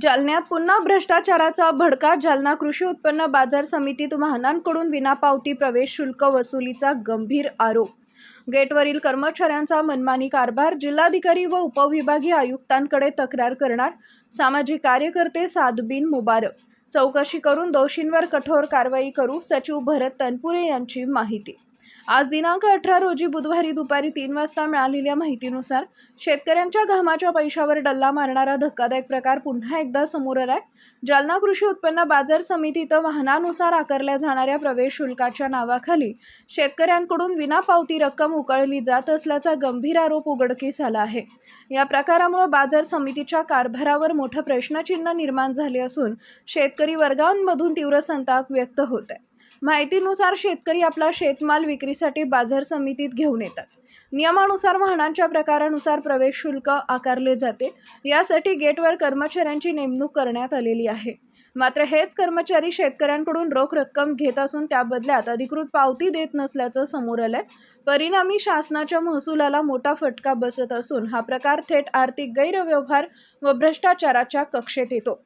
जालन्यात पुन्हा भ्रष्टाचाराचा भडका. जालना कृषी उत्पन्न बाजार समितीत वाहनांकडून विनापावती प्रवेश शुल्क वसुलीचा गंभीर आरोप. गेटवरील कर्मचाऱ्यांचा मनमानी कारभार. जिल्हाधिकारी व उपविभागीय आयुक्तांकडे तक्रार करणार सामाजिक कार्यकर्ते साद बिन मुबारक. चौकशी करून दोषींवर कठोर कारवाई करू, सचिव भरत तनपुरे यांची माहिती. आज दिनांक 18 रोजी बुधवारी दुपारी 3 वाजता मिळालेल्या माहितीनुसार शेतकऱ्यांच्या घामाच्या पैशावर डल्ला मारणारा धक्कादायक प्रकार पुन्हा एकदा समोर आलाय. जालना कृषी उत्पन्न बाजार समितीत वाहनानुसार आकारल्या जाणाऱ्या प्रवेश शुल्काच्या नावाखाली शेतकऱ्यांकडून विनापावती रक्कम उकळली जात असल्याचा गंभीर आरोप उघडकीस आला आहे. या प्रकारामुळे बाजार समितीच्या कारभारावर मोठं प्रश्नचिन्ह निर्माण झाले असून शेतकरी वर्गांमधून तीव्र संताप व्यक्त होत आहे. माहितीनुसार शेतकरी आपला शेतमाल विक्रीसाठी बाजार समितीत घेऊन येतात. नियमानुसार वाहनांच्या प्रकारानुसार प्रवेश शुल्क आकारले जाते. यासाठी गेटवर कर्मचाऱ्यांची नेमणूक करण्यात आलेली आहे. मात्र हेच कर्मचारी शेतकऱ्यांकडून रोख रक्कम घेत असून त्या बदल्यात अधिकृत पावती देत नसल्याचं समोर आलंय. परिणामी शासनाच्या महसुलाला मोठा फटका बसत असून हा प्रकार थेट आर्थिक गैरव्यवहार व भ्रष्टाचाराच्या कक्षेत येतो.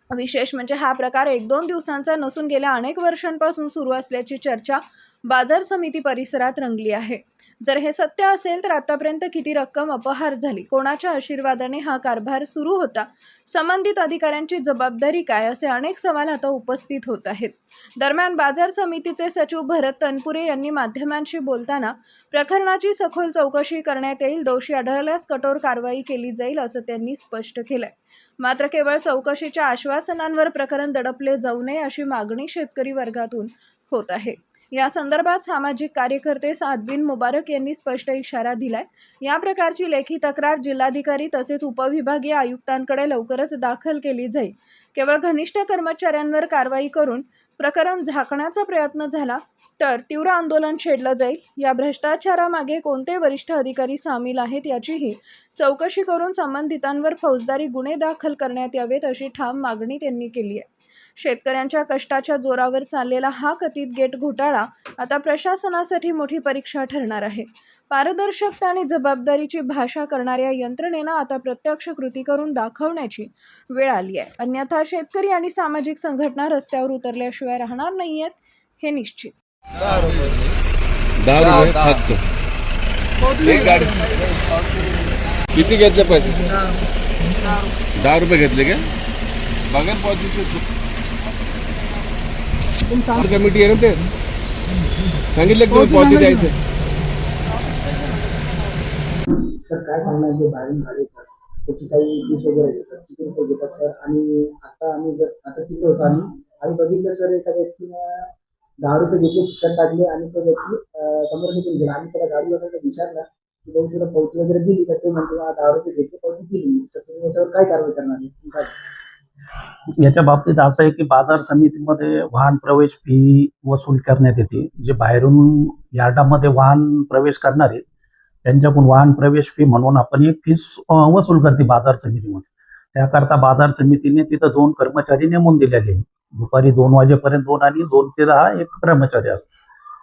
विशेष म्हणजे हा प्रकार 1-2 दिवसांचा नसून गेल्या अनेक वर्षांपासून सुरू असल्याची चर्चा बाजार समिती परिसरात रंगली आहे. जर हे सत्य असेल तर आतापर्यंत किती रक्कम अपहार झाली, कोणाच्या आशीर्वादाने हा कारभार सुरू होता, संबंधित अधिकाऱ्यांची जबाबदारी काय, असे अनेक सवाल आता उपस्थित होत आहेत. दरम्यान बाजार समितीचे सचिव भरत तनपुरे यांनी माध्यमांशी बोलताना प्रकरणाची सखोल चौकशी करण्यात येईल, दोषी आढळल्यास कठोर कारवाई केली जाईल असं त्यांनी स्पष्ट केलंय. मात्र केवळ चौकशीच्या आश्वासनांवर प्रकरण दडपले जाऊ नये अशी मागणी शेतकरी वर्गातून होत आहे. या संदर्भात सामाजिक कार्यकर्ते साद बिन मुबारक यांनी स्पष्ट इशारा दिलाय. या प्रकारची लेखी तक्रार जिल्हाधिकारी तसेच उपविभागीय आयुक्तांकडे लवकरच दाखल केली जाईल. केवळ घनिष्ठ कर्मचाऱ्यांवर कारवाई करून प्रकरण झाकण्याचा प्रयत्न झाला तर तीव्र आंदोलन छेडलं जाईल. या भ्रष्टाचारामागे कोणते वरिष्ठ अधिकारी सामील आहेत याचीही चौकशी करून संबंधितांवर फौजदारी गुन्हे दाखल करण्यात यावेत अशी ठाम मागणी त्यांनी केली आहे. शेतकऱ्यांच्या कष्टाच्या जोरावर चाललेला हा कथित गेट घोटाळा आता प्रशासनासाठी मोठी परीक्षा ठरणार आहे. पारदर्शकता आणि जबाबदारीची भाषा करणाऱ्या यंत्रणेनं आता प्रत्यक्ष कृती करून दाखवण्याची वेळ आली आहे. अन्यथा शेतकरी आणि सामाजिक संघटना रस्त्यावर उतरल्याशिवाय राहणार नाहीयेत हे निश्चित. 10 रुपये फक्त. एक गाडी किती घेतले पैसे? 10 रुपये घेतले का? बघा पॉझिटिव्ह कमिटी आहे ना, ते सांगितलं की तुम्ही पॉझिटिव्ह द्यायचं. सर काय सांगणार, जे बाहेरून आले तर त्याची काही फीस वगैरे घेतात, किती रुपये घेतात सर? आणि आता आम्ही तिथे होतो आणि बघितलं सर, एका व्यक्तीने 10 रुपये घेतले, खिशात टाकले आणि तो व्यक्ती समोर निघून गेला. आम्ही त्याला गाडीवर विचारला की भाऊ तुला पावती वगैरे दिली तर तो म्हणतो 10 रुपये घेतले, पावती दिली. तर तुम्ही याच्यावर काय कारवाई करणार आहे? याच्या बाबतीत असं आहे की बाजार समितीमध्ये वाहन प्रवेश फी वसूल करण्यात येते. जे बाहेरून यार्डामध्ये वाहन प्रवेश करणारे त्यांच्याकडून वाहन प्रवेश फी म्हणून आपण एक फीस वसूल करते बाजार समितीमध्ये. त्याकरता बाजार समितीने तिथं 2 कर्मचारी नेमून दिलेले आहे. दुपारी 2 वाजेपर्यंत 2 आणि 2 ते 10 एक कर्मचारी असतो.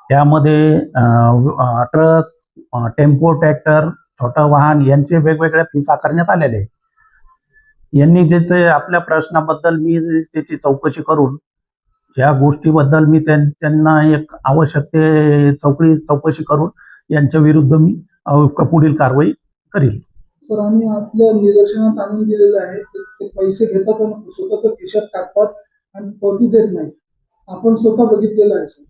त्यामध्ये ट्रक, टेम्पो, ट्रॅक्टर, छोटं वाहन यांचे वेगवेगळ्या फीस आकारण्यात आलेले आहे. यांनी जे ते आपल्या प्रश्नाबद्दल मी त्याची चौकशी करून या गोष्टीबद्दल मी त्यांना एक आवश्यक ते चौकशी करून यांच्या विरुद्ध मी पुढील कारवाई करील. सर आम्ही आपल्या निदर्शनात आणून दिलेलं आहे, ते पैसे घेतात आणि स्वतःच्या खिशात टाकतात आणि पावती देत नाही. आपण स्वतः बघितलेलं आहे सर.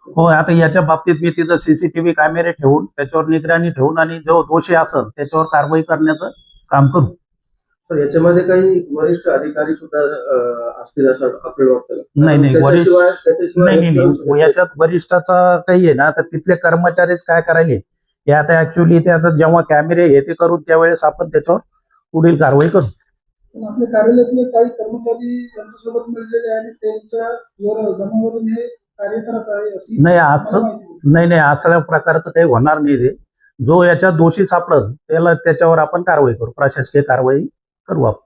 हो, आता याच्या बाबतीत मी तिथं CCTV कॅमेरे ठेवून त्याच्यावर निगराणी ठेवून आणि जो दोषी असेल त्याच्यावर कारवाई करण्याचं काम करू. तर याच्यामध्ये काही वरिष्ठ अधिकारी सुद्धा असतील असं आपल्याला वाटतं? नाही, याच्यात वरिष्ठाचा काही आहे ना, तर तिथले कर्मचारीच काय करायले हे आता ऍक्च्युअली ते आता जेव्हा कॅमेरे हे ते करून त्यावेळेस आपण त्याच्यावर पुढील कारवाई करू. आपल्या कार्यालयातले काही कर्मचारी त्यांच्यासोबत मिळलेले आणि त्यांच्या जमावरून हे कार्य करत आहे. नाही, असल्या प्रकारचं काही होणार नाही. ते जो याच्यात दोषी सापडल त्याच्यावर आपण कारवाई करू, प्रशासकीय कारवाई करू आपण.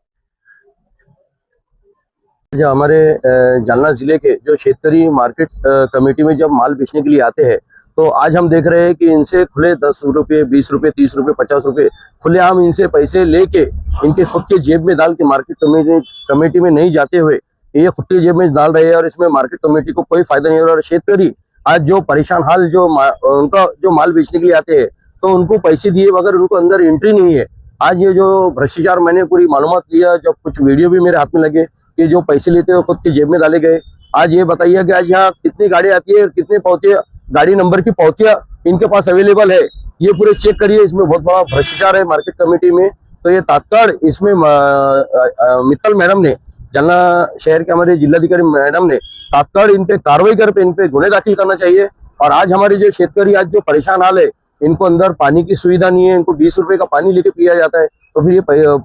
जो हमारे जालना जिले के जो क्षेत्रीय मार्केट कमेटी में जब माल बेचने के लिए आते हैं तो आज हम देख रहे हैं कि इनसे खुले 10 रुपये, 20 रुपये, 30 रुपये, 50 रुपये खुलेआम इनसे पैसे लेके इनके खुद के जेब में डाल के मार्केट कमेटी में नहीं जाते हुए ये खुद के जेब में डाल रहे हैं और इसमें मार्केट कमेटी को कोई फायदा नहीं हो रहा। और शेतकरी आज जो परेशान हाल जो उनका जो माल बेचने के लिए आते हैं तो उनको पैसे दिए बगैर उनको अंदर एंट्री नहीं है। आज ये जो भ्रष्टाचार मैंने पूरी मालूमात लिया, जब कुछ वीडियो भी मेरे हाथ में लगे कि जो पैसे लेते हैं खुद के जेब में डाले गए। आज ये बताइए कि आज यहाँ कितनी गाड़ी आती है और कितने पावतियाँ गाड़ी नंबर की पावतियाँ इनके पास अवेलेबल है, ये पूरे चेक करिए। इसमें बहुत बड़ा भ्रष्टाचार है मार्केट कमेटी में। तो ये तात्काल इसमें मित्तल मैडम ने, जालना शहर के हमारे जिलाधिकारी मैडम ने तात्काल इन पे कार्रवाई कर इन पे गुने दाखिल करना चाहिए। और आज हमारे जो शेतकरी आज जो परेशान हाल है, इनको अंदर पानी की सुविधा नहीं है, इनको 20 रुपए का पानी लेके पिया जाता है, तो फिर ये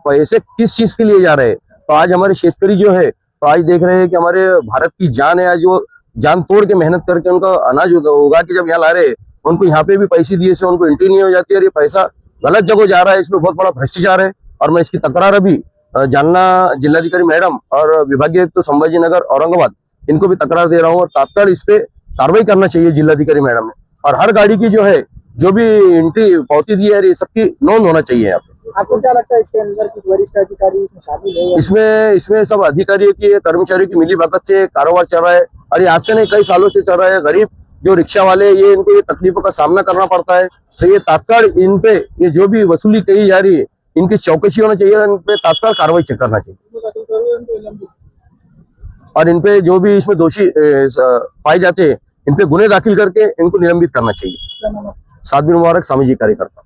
पैसे किस चीज के लिए जा रहे हैं। तो आज हमारे शेतकरी जो है तो आज देख रहे हैं कि हमारे भारत की जान है, आज वो जान तोड़ के मेहनत करके उनका अनाज उगा के जब यहाँ ला रहे हैं, उनको यहाँ पे भी पैसे दिए से उनको एंट्री नहीं हो जाती है और ये पैसा गलत जगह जा रहा है। इसमें बहुत बड़ा भ्रष्टाचार है और मैं इसकी तकरार अभी जालना जिलाधिकारी मैडम और विभागीय आयुक्त संभाजी नगर औरंगाबाद इनको भी तकरार दे रहा हूँ और तात्काल इस पे कार्रवाई करना चाहिए जिलाधिकारी मैडम ने। और हर गाड़ी की जो है जो भी एंट्री पावती दी है ये सबकी नोंद होना चाहिए यहाँ पे। आपको क्या लगता है इसके अंदर कुछ वरिष्ठ अधिकारी इसमें शामिल है? इसमें सब अधिकारियों की कर्मचारियों की मिली भगत से कारोबार चल रहा है और ये आज से नहीं कई सालों से चल रहा है। गरीब जो रिक्शा वाले ये इनको ये तकलीफों का सामना करना पड़ता है। तो ये तात्काल इन पे ये जो भी वसूली कही जा रही है इनकी चौकसी होना चाहिए और इन पे तात्काल कार्रवाई करना चाहिए। और इन पे जो भी इसमें दोषी पाए जाते हैं इन पे गुने दाखिल करके इनको निलंबित करना चाहिए। सादबिन मुबारक, सामाजिक कार्यकर्ता।